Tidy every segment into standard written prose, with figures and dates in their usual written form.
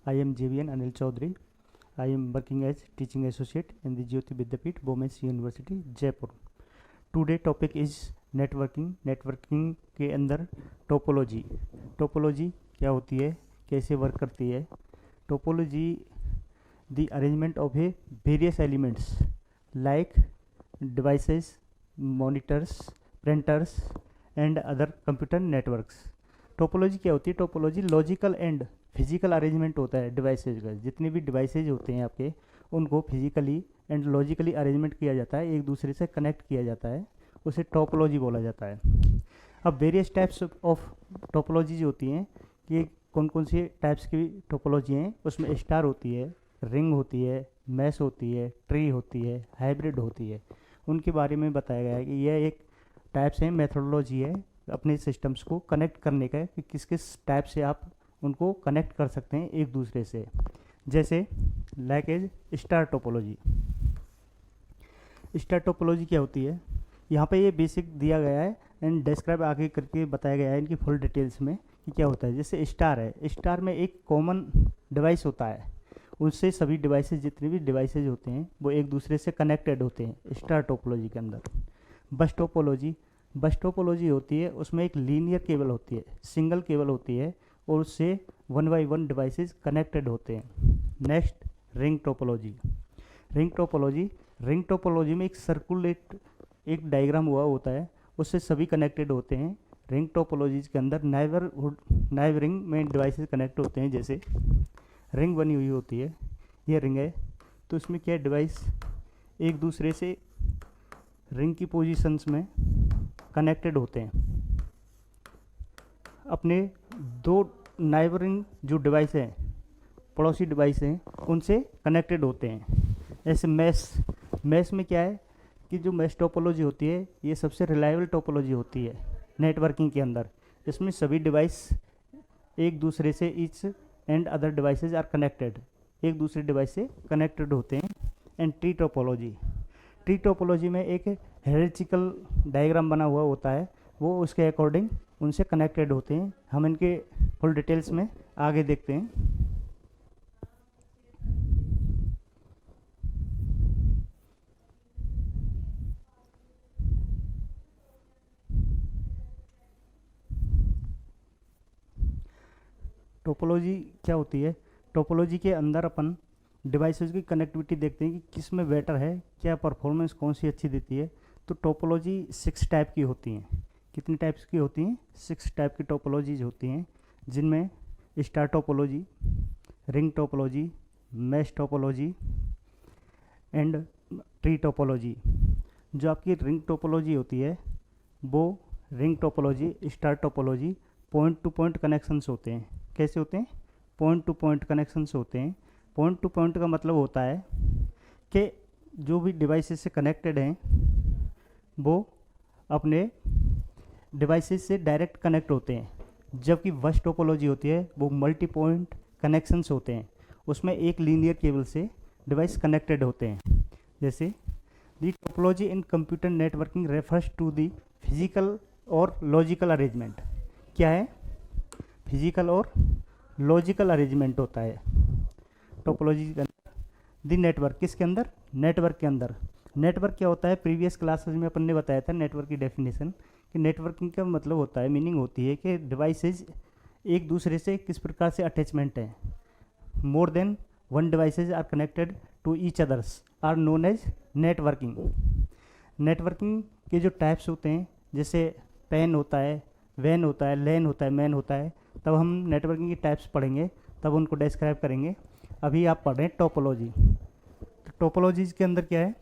I am JVN Anil Chaudhary. I am working as teaching associate in the Jyoti Vidyapeeth, Women's University, Jaipur. Today topic is networking. Networking के अंदर topology. Topology क्या होती है, कैसे work करती है? Topology the arrangement of a various elements like devices, monitors, printers and other computer networks. Topology क्या होती है? Topology logical and physical arrangement होता है डिवाइसेज का. जितने भी डिवाइसेज होते हैं आपके, उनको फिजिकली एंड लॉजिकली अरेंजमेंट किया जाता है, एक दूसरे से कनेक्ट किया जाता है, उसे टोपोलॉजी बोला जाता है. अब वेरियस टाइप्स ऑफ टोपोलॉजी जो होती हैं, कि कौन कौन सी टाइप्स की टोपोलॉजी हैं, उसमें स्टार होती है, रिंग होती है, मैश होती है, ट्री होती है, हाइब्रिड होती है. उनके बारे में बताया गया है कि यह एक टाइप्स है, मेथोडोलॉजी है अपने सिस्टम्स को कनेक्ट करने का, कि किस किस टाइप से आप उनको कनेक्ट कर सकते हैं एक दूसरे से. जैसे like as star topology. Star topology क्या होती है? यहाँ पे ये बेसिक दिया गया है एंड डिस्क्राइब आगे करके बताया गया है इनकी फुल डिटेल्स में कि क्या होता है. जैसे स्टार है, स्टार में एक कॉमन डिवाइस होता है, उससे सभी डिवाइसेज, जितने भी डिवाइसेज होते हैं वो एक दूसरे से कनेक्टेड होते हैं स्टार टोपोलॉजी के अंदर. बस टोपोलॉजी. बस टोपोलॉजी होती है, उसमें एक लीनियर केबल होती है, सिंगल केबल होती है, और उससे 1 बाई 1 डिवाइसेज कनेक्टेड होते हैं. Next ring topology. Ring topology. Ring topology में एक सर्कुलेट एक डायग्राम हुआ होता है, उससे सभी कनेक्टेड होते हैं. रिंग टोपोलॉजी के अंदर नाइबरिंग में डिवाइसेज कनेक्ट होते हैं. जैसे रिंग बनी हुई होती है, ये रिंग है, तो इसमें क्या डिवाइस एक दूसरे से रिंग की पोजीशंस में कनेक्टेड होते हैं. अपने दो नाइबरिंग जो डिवाइस हैं, पड़ोसी डिवाइस हैं, उनसे कनेक्टेड होते हैं. ऐसे मैश में क्या है कि जो मैश टोपोलॉजी होती है, ये सबसे रिलायबल टोपोलॉजी होती है नेटवर्किंग के अंदर. इसमें सभी डिवाइस एक दूसरे से each and other devices are connected, एक दूसरे डिवाइस से कनेक्टेड होते हैं. And tree topology. Tree topology में एक हायरार्चिकल डायग्राम बना हुआ होता है, वो उसके अकॉर्डिंग उनसे कनेक्टेड होते हैं. हम इनके फुल डिटेल्स में आगे देखते हैं. टोपोलॉजी क्या होती है? टोपोलॉजी के अंदर अपन डिवाइसेस की कनेक्टिविटी देखते हैं कि किस में बेटर है, क्या परफॉर्मेंस कौन सी अच्छी देती है. तो टोपोलॉजी 6 टाइप की होती हैं. कितनी टाइप्स की होती हैं? 6 टाइप की टोपोलॉजीज होती हैं, जिनमें star topology, ring topology, mesh topology and tree topology. जो आपकी रिंग टोपोलॉजी होती है, वो ring topology, star topology point to point connections होते हैं. कैसे होते हैं? पॉइंट टू पॉइंट कनेक्शंस होते हैं. पॉइंट टू पॉइंट का मतलब होता है कि जो भी डिवाइसेस से कनेक्टेड हैं, वो अपने डिवाइसेस से डायरेक्ट कनेक्ट होते हैं. जबकि बस टोपोलॉजी होती है, वो मल्टी पॉइंट कनेक्शंस होते हैं, उसमें एक लीनियर केबल से डिवाइस कनेक्टेड होते हैं. जैसे the topology in computer networking refers to the physical और लॉजिकल अरेंजमेंट. क्या है? फिजिकल और लॉजिकल अरेंजमेंट होता है टोपोलॉजी के अंदर. दी नेटवर्क. किसके अंदर? नेटवर्क के अंदर. नेटवर्क क्या होता है? प्रीवियस क्लासेस में अपन ने बताया था नेटवर्क की डेफिनेशन, कि नेटवर्किंग का मतलब होता है, मीनिंग होती है कि डिवाइसेज एक दूसरे से किस प्रकार से अटैचमेंट है. More than 1 devices are connected to each others are known as networking. Networking के जो टाइप्स होते हैं, जैसे पैन होता है, वैन होता है, लैन होता है, मैन होता है, तब हम नेटवर्किंग की टाइप्स पढ़ेंगे, तब उनको डिस्क्राइब करेंगे. अभी आप पढ़ रहे हैं टोपोलॉजी. तो टोपोलॉजीज के अंदर क्या है?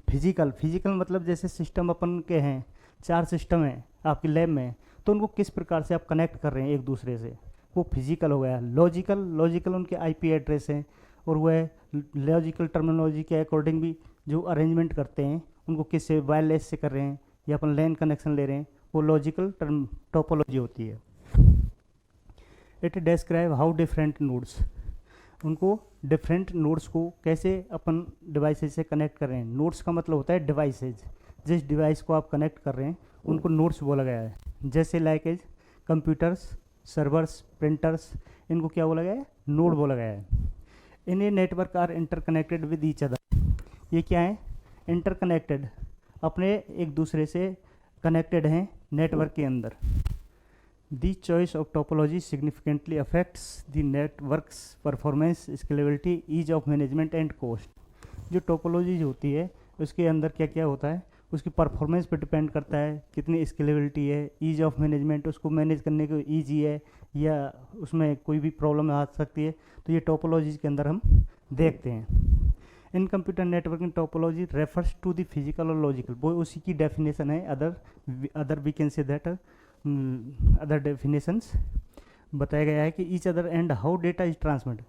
फिजिकल. फिजिकल मतलब जैसे सिस्टम अपन के हैं, 4 सिस्टम हैं आपकी लैब में, तो उनको किस प्रकार से आप कनेक्ट कर रहे हैं एक दूसरे से, वो फिजिकल हो गया. लॉजिकल. लॉजिकल उनके आईपी एड्रेस हैं, और वह लॉजिकल टर्मिनोलॉजी के अकॉर्डिंग भी जो अरेंजमेंट करते हैं, उनको किससे, वायरलेस से कर रहे हैं या अपन लैन कनेक्शन ले रहे हैं, वो लॉजिकल टोपोलॉजी होती है. It describe how different nodes. उनको डिफरेंट नोड्स को कैसे अपन डिवाइसेज से कनेक्ट कर रहे हैं. नोड्स का मतलब होता है डिवाइसेज. जिस डिवाइस को आप कनेक्ट कर रहे हैं, उनको नोड्स बोला गया है. जैसे like as computers, servers, printers, इनको क्या बोला गया है? नोड बोला गया है। In a network are interconnected with each other. ये क्या है? इंटरकनेक्टेड, अपने एक दूसरे से कनेक्टेड हैं नेटवर्क के अंदर। The choice of topology significantly affects the network's performance, scalability, ease of management and cost. जो टोपोलॉजी होती है उसके अंदर क्या क्या होता है, उसकी परफॉर्मेंस पे डिपेंड करता है, कितनी स्केलेबिलिटी है, ईज ऑफ मैनेजमेंट, उसको मैनेज करने को ईजी है या उसमें कोई भी प्रॉब्लम आ सकती है, तो ये टोपोलॉजी के अंदर हम देखते हैं। In computer networking topology refers to the physical और लॉजिकल, वो उसी की डेफिनेशन है। Other we can say that other definitions बताया गया है कि each other and how data is transmit.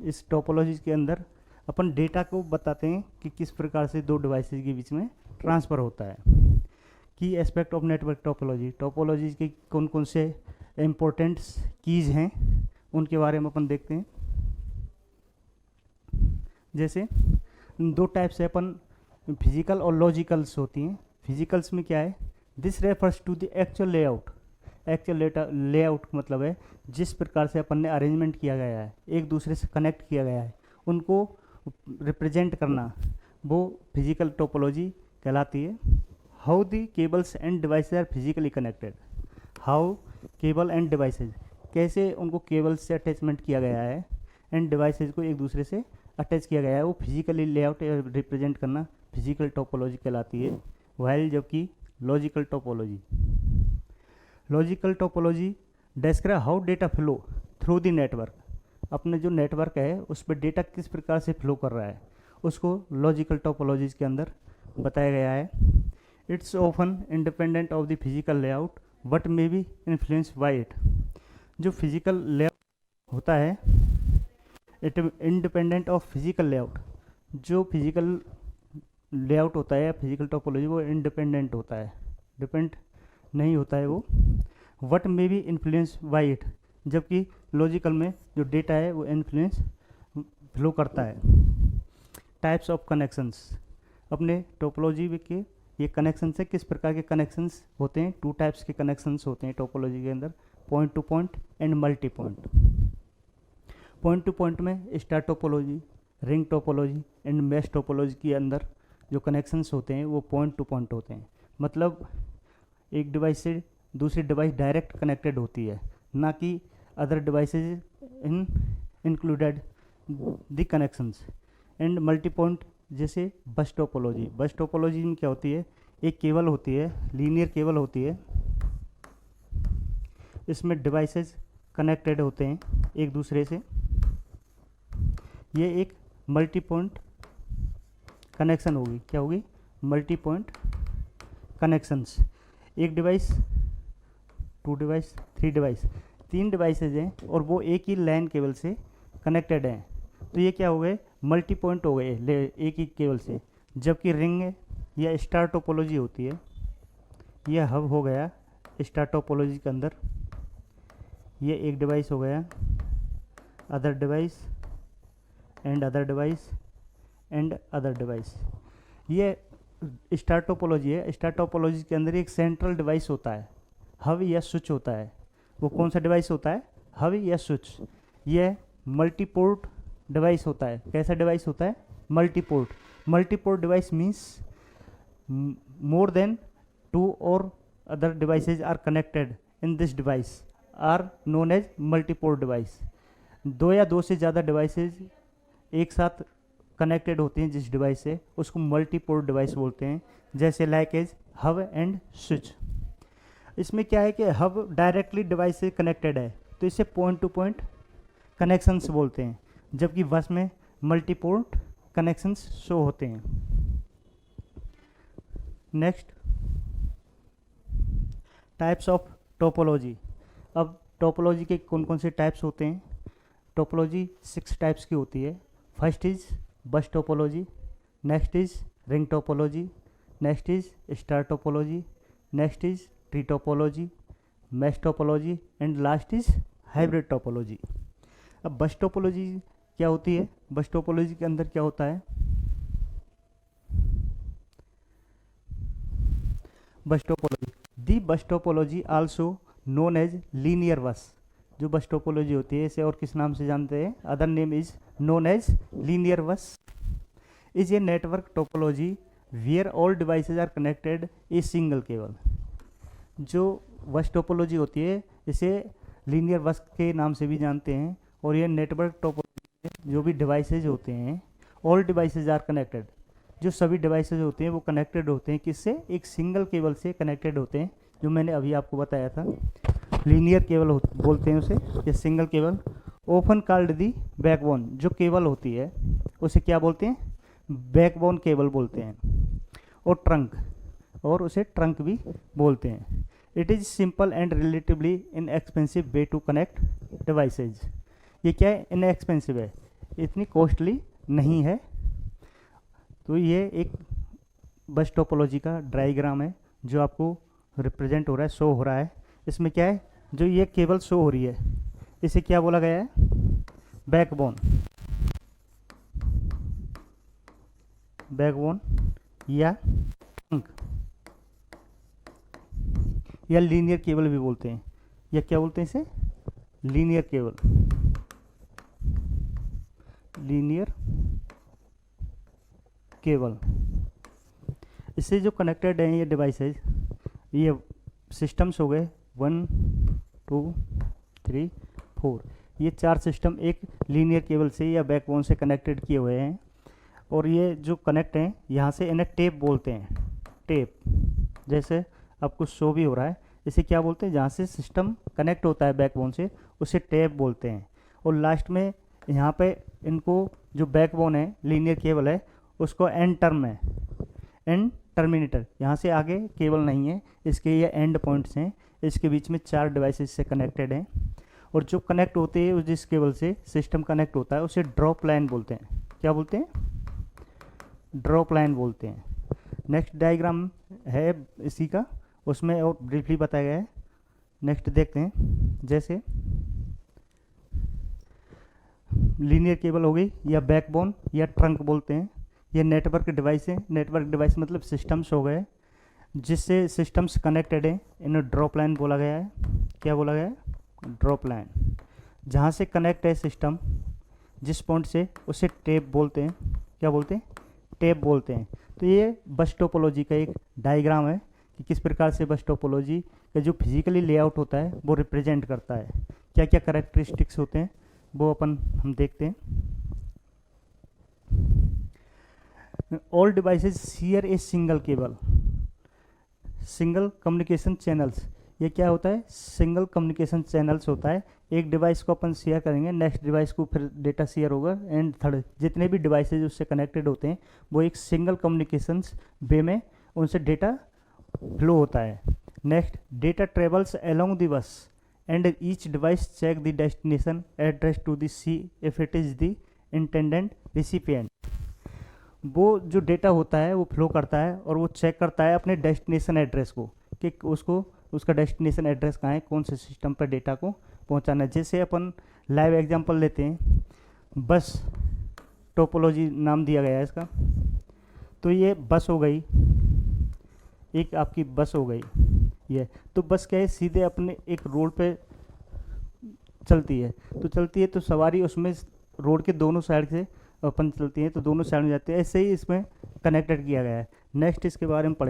इस टोपोलॉजी के अंदर अपन डेटा को बताते हैं कि किस प्रकार से दो डिवाइसेस के बीच में ट्रांसफ़र होता है। की aspect of network topology, topology के कौन कौन से इम्पोर्टेंट्स कीज़ हैं उनके बारे में अपन देखते हैं। जैसे दो टाइप से अपन फिजिकल और लॉजिकल्स होती हैं। फिजिकल्स में क्या है? This refers to the actual layout. Actual layout मतलब है जिस प्रकार से अपन ने अरेंजमेंट किया गया है, एक दूसरे से कनेक्ट किया गया है, उनको रिप्रेजेंट करना, वो फिजिकल टोपोलॉजी कहलाती है। How the cables and devices are physically connected. How cable and devices, कैसे उनको केबल से अटैचमेंट किया गया है एंड डिवाइसेज को एक दूसरे से अटैच किया गया है, वो फिजिकली लेआउट रिप्रेजेंट करना फिजिकल टोपोलॉजी कहलाती है। वाइल जबकि logical topology describe how data flow through the network. अपने जो नेटवर्क है उस पर डेटा किस प्रकार से फ्लो कर रहा है, उसको लॉजिकल टोपोलॉजीज के अंदर बताया गया है। It's often independent of the physical layout but may be influence by it. जो फिजिकल लेआउट होता है it independent of physical layout, जो फिजिकल लेआउट होता है फिजिकल टोपोलॉजी वो इंडिपेंडेंट होता है, डिपेंड नहीं होता है वो। What may be influence by it, जबकि लॉजिकल में जो डेटा है वो इन्फ्लुएंस फ्लो करता है। टाइप्स ऑफ कनेक्शंस, अपने टोपोलॉजी के ये कनेक्शन से किस प्रकार के कनेक्शंस होते हैं? टू टाइप्स के कनेक्शंस होते हैं टोपोलॉजी के अंदर, point to point and multi point. Point to point में star topology, ring topology and mesh topology के अंदर जो कनेक्शंस होते हैं वो पॉइंट टू पॉइंट होते हैं। मतलब एक डिवाइस से दूसरी डिवाइस डायरेक्ट कनेक्टेड होती है, ना कि other devices included the connections. And multi point जैसे बस टोपोलॉजी में क्या होती है? एक केबल होती है, लीनियर केबल होती है, इसमें डिवाइसेस कनेक्टेड होते हैं एक दूसरे से। ये एक मल्टी पॉइंट कनेक्शन होगी। क्या होगी? Multi point connections. एक device, two device, three device, तीन डिवाइसेज हैं और वो एक ही लैन केबल से कनेक्टेड हैं, तो ये क्या हो गए? मल्टी पॉइंट हो गए एक ही केबल से। जबकि रिंग या स्टार टोपोलॉजी होती है, यह हब हो गया स्टार टोपोलॉजी के अंदर। ये एक डिवाइस हो गया, other device and other device and other device. ये स्टार टोपोलॉजी है। स्टार टोपोलॉजी के अंदर एक सेंट्रल डिवाइस होता है, हब या स्विच होता है। वो कौन सा डिवाइस होता है? हब या स्विच। यह मल्टीपोर्ट डिवाइस होता है। कैसा डिवाइस होता है? Multiport. Multiport device means more than two और other devices are connected in this device are known as multiport device. दो या दो से ज़्यादा डिवाइसेज एक साथ कनेक्टेड होते हैं जिस डिवाइस से, उसको मल्टीपोर्ट डिवाइस बोलते हैं। जैसे like as hub and switch. इसमें क्या है कि हब डायरेक्टली डिवाइस से कनेक्टेड है तो इसे पॉइंट टू पॉइंट कनेक्शंस बोलते हैं, जबकि बस में मल्टीपोर्ट कनेक्शंस शो होते हैं। Next, types of topology. अब टोपोलॉजी के कौन कौन से टाइप्स होते हैं? टोपोलॉजी 6 टाइप्स की होती है। फर्स्ट इज बस topology, next is ring topology, next is star topology, next is tree topology, mesh topology and last is hybrid topology. अब बस टोपोलॉजी क्या होती है? बस टोपोलॉजी के अंदर क्या होता है? बस टोपोलॉजी, दी बस topology also known as linear bus. जो बस टोपोलॉजी होती है इसे और किस नाम से जानते हैं? Other name is known as linear bus. Is a network topology where all devices are connected a single cable. जो बस टोपोलॉजी होती है इसे लीनियर बस के नाम से भी जानते हैं, और ये नेटवर्क टोपोलॉजी जो भी डिवाइसेज होते हैं, ऑल डिवाइसेज आर कनेक्टेड, जो सभी डिवाइसेज होते हैं वो कनेक्टेड होते हैं किससे? एक सिंगल केबल से कनेक्टेड होते हैं, जो मैंने अभी आपको बताया था। लीनियर केबल बोलते हैं उसे, या single cable. Open called the backbone, जो केबल होती है उसे क्या बोलते हैं? बैकबोन केबल बोलते हैं। और ट्रंक, और उसे ट्रंक भी बोलते हैं। It is simple and relatively inexpensive way to connect devices. ये क्या है? इनएक्सपेंसिव है, इतनी कॉस्टली नहीं है। तो ये एक बस टोपोलॉजी का डायग्राम है जो आपको रिप्रेजेंट हो रहा है, शो हो रहा है। इसमें क्या है? जो ये केबल शो हो रही है इसे क्या बोला गया है? बैकबोन। बैकबोन या ट्रंक या लीनियर केबल भी बोलते हैं, या क्या बोलते हैं इसे? Linear cable, linear cable. इससे जो कनेक्टेड हैं ये डिवाइसेज, ये सिस्टम्स हो गए 1 2 3 4, ये 4 सिस्टम एक लीनियर केबल से या बैकबोन से कनेक्टेड किए हुए हैं। और ये जो कनेक्ट हैं यहाँ से इन्हें टेप बोलते हैं। टेप, जैसे आपको शो भी हो रहा है, इसे क्या बोलते हैं? जहाँ से सिस्टम कनेक्ट होता है बैकबोन से उसे टेप बोलते हैं। और लास्ट में यहाँ पे इनको जो बैकबोन है, लीनियर केबल है, उसको एंड टर्म है, एंड टर्मिनेटर, यहाँ से आगे केबल नहीं है, इसके ये एंड पॉइंट्स हैं, इसके बीच में 4 डिवाइसेस से कनेक्टेड हैं। और जो कनेक्ट होते हैं जिस केबल से सिस्टम कनेक्ट होता है उसे ड्रॉप लाइन बोलते हैं। क्या बोलते हैं? ड्रॉप लाइन बोलते हैं। नेक्स्ट डायग्राम है इसी का, उसमें और ब्रीफली बताया गया है। नेक्स्ट देखते हैं। जैसे लीनियर केबल हो गई, या बैकबोन या ट्रंक बोलते हैं। ये नेटवर्क डिवाइस है। नेटवर्क डिवाइस मतलब सिस्टम्स हो गए जिससे सिस्टम्स कनेक्टेड हैं, इन्हें ड्रॉप लाइन बोला गया है। क्या बोला गया है? Drop line. जहाँ से कनेक्ट है सिस्टम जिस पॉइंट से, उसे टेप बोलते हैं। क्या बोलते हैं? टेप बोलते हैं। तो ये बस टोपोलॉजी का एक डायग्राम है कि किस प्रकार से बस टोपोलॉजी का जो फिजिकली लेआउट होता है वो रिप्रेजेंट करता है। क्या क्या कैरेक्टरिस्टिक्स होते हैं वो हम देखते हैं। ऑल डिवाइसेज शेयर ए single cable. Single communication channels, ये क्या होता है? सिंगल कम्युनिकेशन चैनल्स होता है। एक डिवाइस को अपन शेयर करेंगे, नेक्स्ट डिवाइस को फिर डेटा शेयर होगा, एंड थर्ड जितने भी डिवाइसेज उससे कनेक्टेड होते हैं वो एक सिंगल कम्युनिकेशंस वे में उनसे डेटा फ्लो होता है। Next, data travels along the bus and each device check the destination address to the see if it is the intended recipient. वो जो डेटा होता है वो फ्लो करता है और वो चेक करता है अपने डेस्टिनेशन एड्रेस को कि उसको उसका डेस्टिनेशन एड्रेस कहाँ है, कौन से सिस्टम पर डेटा को पहुंचाना है। जैसे अपन लाइव एग्जांपल लेते हैं, बस टोपोलॉजी नाम दिया गया है इसका। तो ये बस हो गई, एक आपकी बस हो गई ये। तो बस क्या है? सीधे अपने एक रोड पे चलती है, तो सवारी उसमें रोड के दोनों साइड से अपन चलती है, तो दोनों साइड में जाते हैं। ऐसे ही इसमें कनेक्टेड किया गया है। नेक्स्ट इसके बारे में पढ़ें।